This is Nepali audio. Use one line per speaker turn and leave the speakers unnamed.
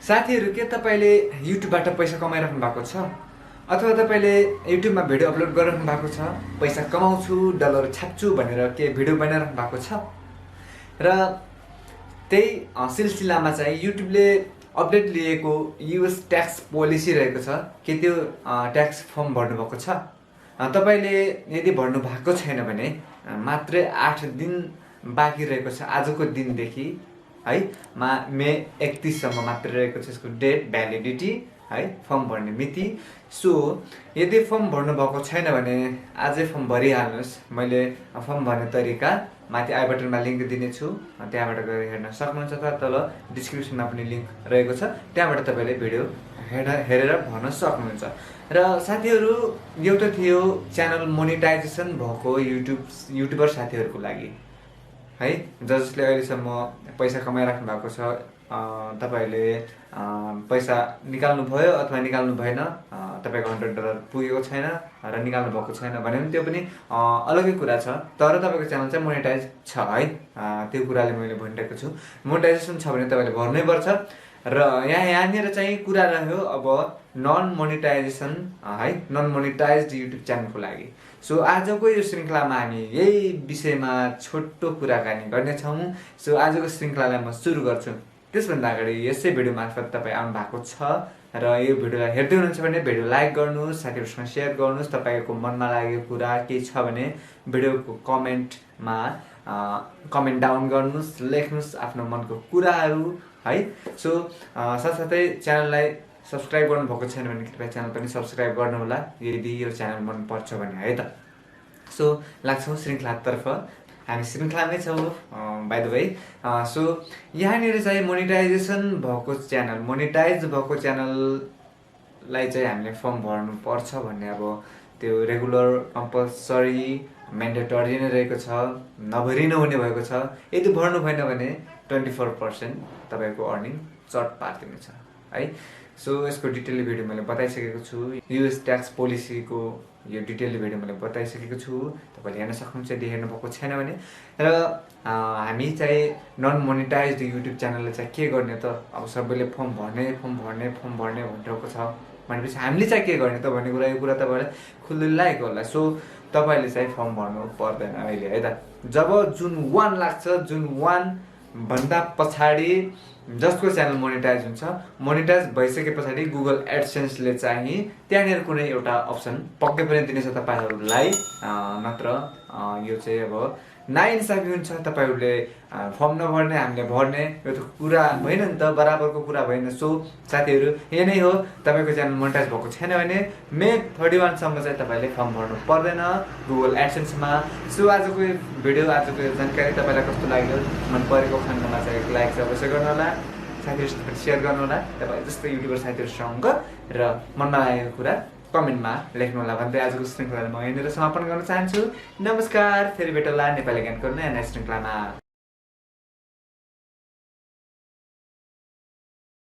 साथीहरु के तपाईले युट्युबबाट पैसा कमाइराख्नु भएको छ अथवा तपाईले युट्युबमा भिडियो अपलोड गरिराख्नु भएको छ पैसा कमाउँछु डलर छाप्छु भनेर के भिडियो बनाइराख्नु भएको छ र त्यही सिलसिलामा चाहिँ युट्युबले अपडेट लिएको यूएस ट्याक्स पोलिसी रहेको छ के त्यो ट्याक्स फर्म भर्नु भएको छ तपाईले यदि भर्नु भएको छैन भने मात्रै 8 दिन बाँकी रहेको छ आजको दिनदेखि है मे 31 सम्म मात्र रहेको छ यसको डेट भ्यालिडिटी है फर्म भर्ने मिति सो यदि फर्म भर्नु भएको छैन भने आजै फर्म भरिहाल्नुस् मैले फर्म भर्ने तरिका माथि आई बटनमा लिंक दिने छु त्यहाँबाट गएर हेर्न सक्नुहुन्छ अथवा तल डिस्क्रिप्सनमा पनि लिंक रहेको छ त्यहाँबाट तपाईले भिडियो हेरेर भर्न सक्नुहुन्छ र साथीहरु एउटा थियो च्यानल मोनेटाइजेसन भएको युट्युबर साथीहरुको लागि है जसले अहिलेसम्म पैसा कमाइराख्नु भएको छ तपाईले पैसा निकाल्नु भयो अथवा निकाल्नु भएन तपाईको $100 पुगेको छैन र निकाल्नु भएको छैन भने पनि त्यो पनि अलगै कुरा छ तर तपाईको च्यानल चाहिँ मोनेटाइज छ है त्यो कुराले मैले भनिरहेको छु मोनेटाइजेसन छ भने तपाईले भर्नै पर्छ र यहाँनिर चाहिँ कुरा रह्यो अब नन मोनेटाइजेसन है नन मोनेटाइज्ड युट्युब च्यानलको लागि सो आजको यो श्रृंखलामा हामी यही विषयमा छोटो कुराकानी गर्नेछौं सो आजको श्रृंखलालाई म सुरु गर्छु त्यसभन्दा अगाडि यसै भिडियो मार्फत तपाई आउनु भएको छ र यो भिडियोलाई हेर्दै हुनुहुन्छ भने भिडियो लाइक गर्नुस् साथीहरुसँग शेयर गर्नुस् तपाईको मनमा लागेको कुरा के छ भने भिडियोको कमेन्टमा कमेन्ट डाउन गर्नुस् लेख्नुस् आफ्नो मनको कुराहरु है सो साथसाथै च्यानललाई सब्स्क्राइब गर्नु भएको छैन भने कृपया च्यानल पनि सब्स्क्राइब गर्नु होला यदि यो च्यानल मन पर्छ भने है त सो लाग्छौं श्रृंखलातर्फ हामी श्रृंखलामै छौं बाइ द वे सो यहाँनिर चाहिँ मोनेटाइजेसन भएको च्यानल मोनेटाइज भएको च्यानललाई चाहिँ हामीले फर्म भर्नु पर्छ भन्ने अब त्यो रेगुलर कम्पल्सरी म्यान्डेटरी नै रहेको छ नभरि नहुने भएको छ यदि भर्नु भएन भने 24% तपाईको अर्निङ चट पार्दिनेछ है सो यसको डिटेल भिडियो मैले बताइसकेको छु यूएस ट्याक्स पोलिसीको यो डिटेल भिडियो मैले बताइसकेको छु तपाईले हेर्न सक्नुहुन्छ यदि हेर्नु भएको छैन भने र हामी चाहिँ नन मोनेटाइज्ड युट्युब च्यानलले चाहिँ के गर्ने त अब सबैले फर्म भर्ने भनिरहेको छ भनेपछि हामीले चाहिँ के गर्ने त भन्ने कुरा यो कुरा तपाईलाई खुल्लै लागेको होला सो तपाईले चाहिँ फर्म भर्नु पर्दैन अहिले है त जब जुन 1 लाग्छ जुन 1 भन्दा पछाडी जसको च्यानल मोनेटाइज हुन्छ मोनेटाइज भइसके पछाडी गुगल एडसेन्स ले चाहिँ त्यहाँनिर कुनै एउटा अप्सन पक्कै पनि दिनेछ तपाईहरुलाई नत्र यो चाहिँ अब नाइन्साफी हुन्छ तपाईहरुले फर्म नभर्ने हामीले भर्ने यो त कुरा भएन नि त बराबरको कुरा भएन सो साथीहरु यो नै हो तपाईको च्यानल मोनेटाइज भएको छैन भने मे 31 सम्म चाहिँ तपाईले फर्म भर्नु पर्दैन गुगल एडसेन्समा सो आजको यो भिडियो आजको यो जानकारी तपाईलाई कस्तो लाग्यो मन परेको खण्डमा चाहिँ लाइक अवश्य गर्नु होला साथीहरुसँग शेयर गर्नु होला तपाई जस्तै युट्युबर साथीहरुसँग र मनमा लागेको कुरा कमेन्टमा लेख्नु होला भन्दै आजको श्रृंखलालाई म यहीँनिर समापन गर्न चाहन्छु नमस्कार फेरि भेटौँला नेपाली ज्ञानको नयाँ श्रृंखलामा